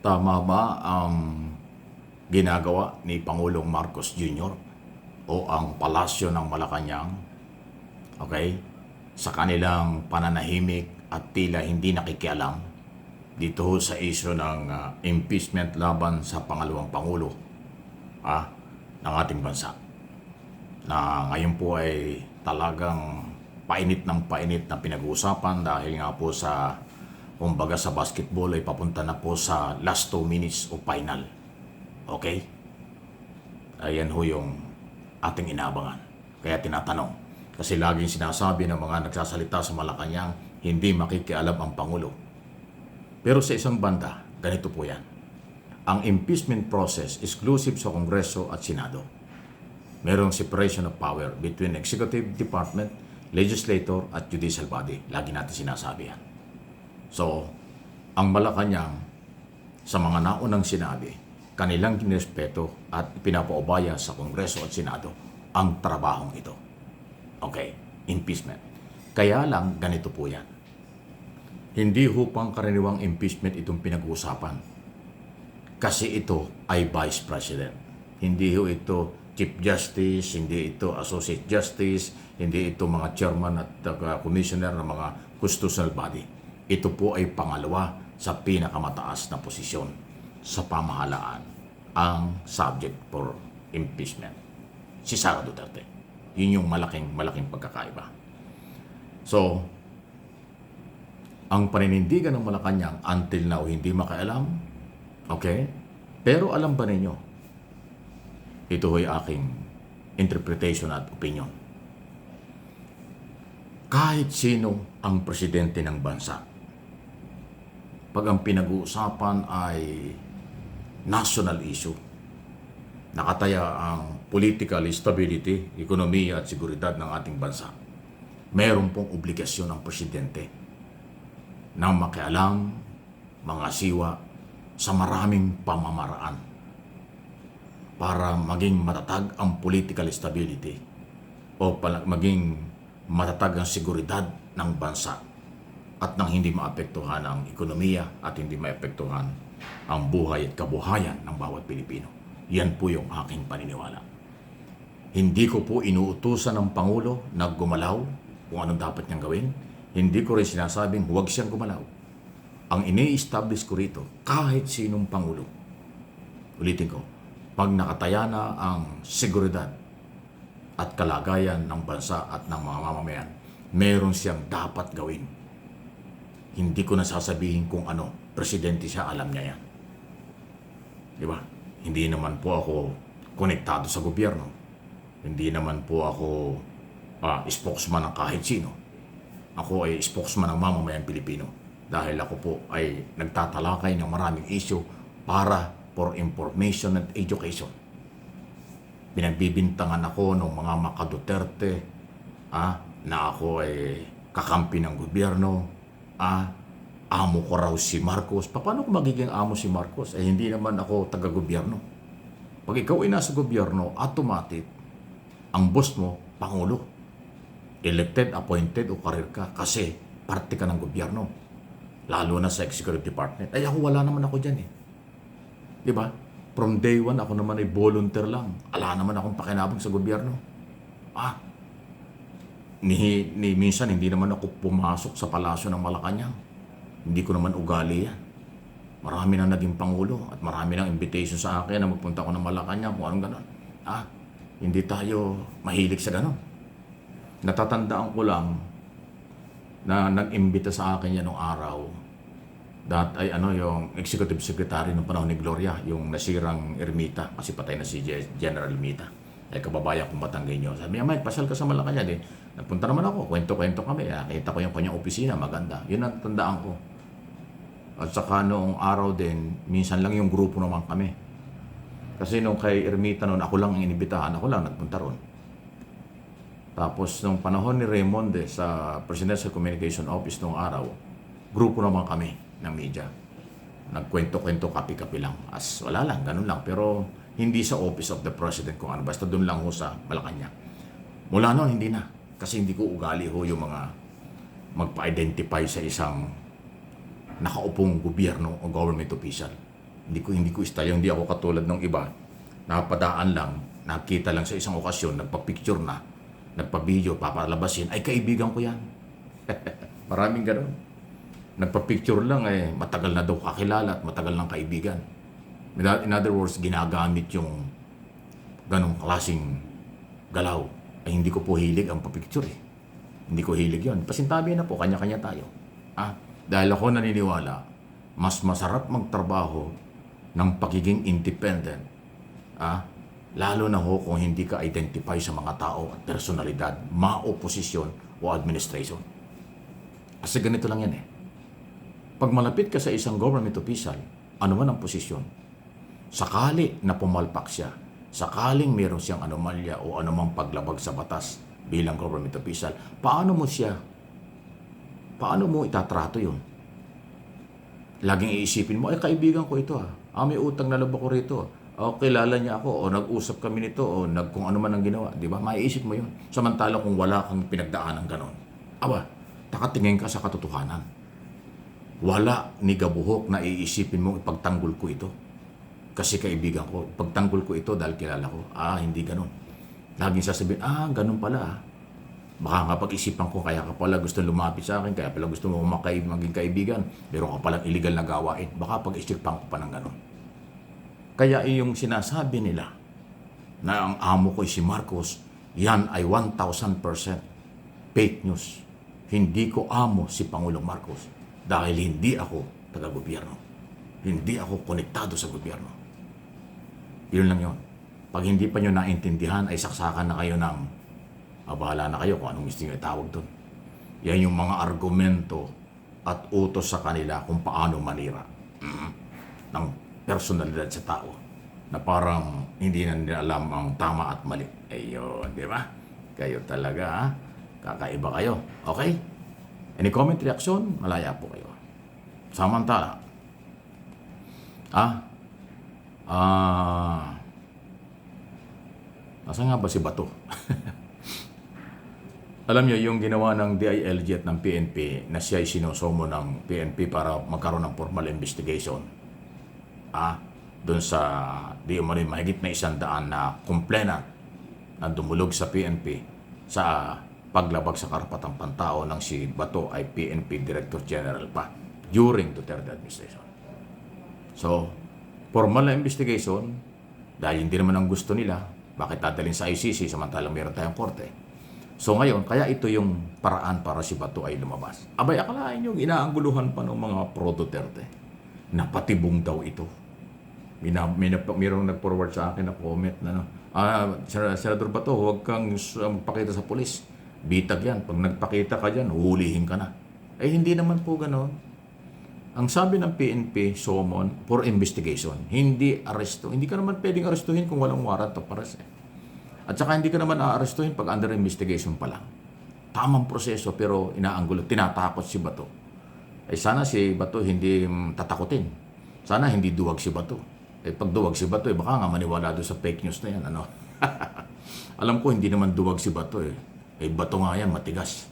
Tama ba ang ginagawa ni Pangulong Marcos Jr. o ang Palasyo ng Malacanang, okay, sa kanilang pananahimik at tila hindi nakikialam dito sa isyu ng impeachment laban sa pangalawang Pangulo ng ating bansa, na ngayon po ay talagang painit ng painit na pinag-uusapan dahil nga po sa kumbaga sa basketball ay papunta na po sa last 2 minutes o final. Okay? Ayan ho yung ating inabangan. Kaya tinatanong. Kasi laging sinasabi ng mga nagsasalita sa Malacanang, hindi makikialam ang Pangulo. Pero sa isang banda, ganito po yan. Ang impeachment process exclusive sa Kongreso at Senado. Merong separation of power between Executive Department, Legislator at Judicial Body. Lagi natin sinasabi yan. So, ang Malacanang sa mga naunang sinabi, kanilang nirespeto at pinapaubaya sa Kongreso at Senado ang trabahong ito. Okay, impeachment. Kaya lang ganito po yan. Hindi ho pang karaniwang impeachment itong pinag-uusapan. Kasi ito ay Vice President. Hindi ho ito Chief Justice, hindi ito Associate Justice, hindi ito mga Chairman at Commissioner ng mga Constitutional Body. Ito po ay pangalawa sa pinakamataas na posisyon sa pamahalaan, ang subject for impeachment. Si Sara Duterte. Yun yung malaking pagkakaiba. So, ang paninindigan ng Malacanang until now hindi makialam. Okay? Pero alam ba ninyo, ito ay aking interpretation at opinion. Kahit sino ang presidente ng bansa, pag ang pinag-uusapan ay national issue, nakataya ang political stability, ekonomiya at seguridad ng ating bansa, mayroon pong obligasyon ng presidente na makialam, mga siwa sa maraming pamamaraan para maging matatag ang political stability o maging matatag ang seguridad ng bansa at nang hindi maapektuhan ang ekonomiya at hindi maapektuhan ang buhay at kabuhayan ng bawat Pilipino. Yan po yung aking paniniwala. Hindi ko po inuutusan ng Pangulo na gumalaw kung anong dapat niyang gawin. Hindi ko rin sinasabing huwag siyang gumalaw. Ang ini-establish ko rito, kahit sinong Pangulo, ulitin ko, pag nakataya na ang seguridad at kalagayan ng bansa at ng mga mamamayan, meron siyang dapat gawin. Hindi ko nasasabihin kung ano, presidente siya, alam niya yan. Di ba? Hindi naman po ako konektado sa gobyerno. Hindi naman po ako spokesman ng kahit sino. Ako ay spokesman ng mamamayang Pilipino. Dahil ako po ay nagtatalakay ng maraming issue para for information and education. Pinagbibintangan ako ng mga Duterte na ako ay kakampi ng gobyerno. Amo ko raw si Marcos. Paano ko magiging amo si Marcos? Hindi naman ako taga-gobyerno. Pag ikaw ay nasa gobyerno, automatic, ang boss mo, Pangulo. Elected, appointed o karir ka kasi parte ka ng gobyerno. Lalo na sa Executive Department. Ako wala naman ako dyan eh. Di ba? From day one, ako naman ay volunteer lang. Ala naman akong pakinabang sa gobyerno. Minsan hindi naman ako pumasok sa palasyo ng Malacanang. Hindi ko naman ugali yan. Marami na naging Pangulo at marami nang invitation sa akin na magpunta ko ng Malacanang kung anong ganon. Hindi tayo mahilig sa ganon. Natatandaan ko lang na nag-imbita sa akin yan nung araw. That ay yung executive secretary ng panahon ni Gloria, yung nasirang Ermita, kasi patay na si General Ermita. Ay kababayan kong Batanggenyo. Sabi niya, Mike, pasal ka sa Malacanang din. Nagpunta naman ako, kwento-kwento kami. Nakita ko yung kanyang opisina, maganda. Yun ang tandaan ko. At saka noong araw din, minsan lang yung grupo naman kami. Kasi nung kay Ermita noon, ako lang ang inibitahan, ako lang nagpunta ron. Tapos nung panahon ni Raymond sa Presidential Communication Office noong araw, grupo naman kami ng media. Nagkwento-kwento, kapi-kapi lang. As wala lang, ganun lang. Pero hindi sa Office of the President kung ano. Basta doon lang ho sa Malacanang. Mula noon, hindi na. Kasi hindi ko ugali ho yung mga magpa-identify sa isang nakaupong gobyerno o government official. Hindi ko style, hindi ako katulad ng iba. Napadaan lang, nakita lang sa isang okasyon, nagpa-picture na, nagpa-video, papalabasin, ay kaibigan ko yan. Maraming gano'n. Nagpa-picture lang, matagal na daw kakilala at matagal ng kaibigan. In other words, ginagamit yung ganong klaseng galaw. Ay hindi ko po hilig ang pa-picture eh. Hindi ko hilig yun. Pasintabi na po, kanya-kanya tayo. Dahil ako naniniwala, mas masarap magtrabaho ng pagiging independent. Lalo na ho kung hindi ka identify sa mga tao at personalidad, ma-oposisyon o administration. Kasi ganito lang yan eh. Pag malapit ka sa isang government official, ano man ang posisyon, sakali na pumalpak siya, sakaling meron siyang anomalya o anumang paglabag sa batas bilang government official, paano mo itatrato yun? Laging iisipin mo, kaibigan ko ito may utang na loob ako rito. O kilala niya ako, o nag-usap kami nito, o kung ano man ang ginawa. Di ba? Maiisip mo yun. Samantala kung wala kang pinagdaan ng ganon. Takatingin ka sa katotohanan. Wala ni gabuhok na iisipin mo ipagtanggol ko ito. Kasi kaibigan ko, ipagtanggol ko ito dahil kilala ko. Hindi ganon. Laging sasabihin, ganon pala. Baka nga pag-isipan ko, kaya ka pala gusto lumapit sa akin, kaya pala gusto mo maging kaibigan, meron ka palang illegal na gawain. Baka pag-isipan ko pa ng ganon. Kaya yung sinasabi nila na ang amo ko si Marcos, yan ay 1,000% fake news. Hindi ko amo si Pangulong Marcos dahil hindi ako taga-gobyerno. Hindi ako konektado sa gobyerno. Yun lang yun. Pag hindi pa nyo naintindihan, ay saksakan na kayo ng bahala na kayo kung anong gusto nyo itawag doon. Yan yung mga argumento at utos sa kanila kung paano manira ng personalidad sa tao na parang hindi na nila alam ang tama at mali. Ayun, di ba? Kayo talaga, kakaiba kayo. Okay? Any comment, reaction? Malaya po kayo. Samantala, nasa nga ba si Bato? Alam niyo, yung ginawa ng DILG at ng PNP na siya ay sinusumo ng PNP para magkaroon ng formal investigation. Doon sa di umano'y mahigit na 100 na complainant na dumulog sa PNP sa paglabag sa karapatang pantao ng si Bato ay PNP Director General pa during Duterte administration. So, formal na investigation, dahil hindi naman ang gusto nila, bakit dadalhin sa ICC samantalang meron tayong korte? So ngayon, kaya ito yung paraan para si Bato ay lumabas. Akalain nyo, inaangguluhan pa ng mga pro-Duterte na patibong daw ito. Mayroong nag-forward sa akin na comment na Senador Bato, huwag kang magpakita sa pulis. Bitag yan. Pag nagpakita ka dyan, huhulihin ka na. Hindi naman po gano'n. Ang sabi ng PNP, summon for investigation. Hindi aresto. Hindi ka naman pwedeng arestuhin kung walang warrant of arrest. At saka hindi ka naman aarestuhin pag under investigation pa lang. Tamang proseso pero inaanggulo, tinatakot si Bato. Sana si Bato hindi tatakutin. Sana hindi duwag si Bato. Pag duwag si Bato, baka nga maniwala doon sa fake news na yan. Alam ko hindi naman duwag si Bato. Bato nga yan, matigas.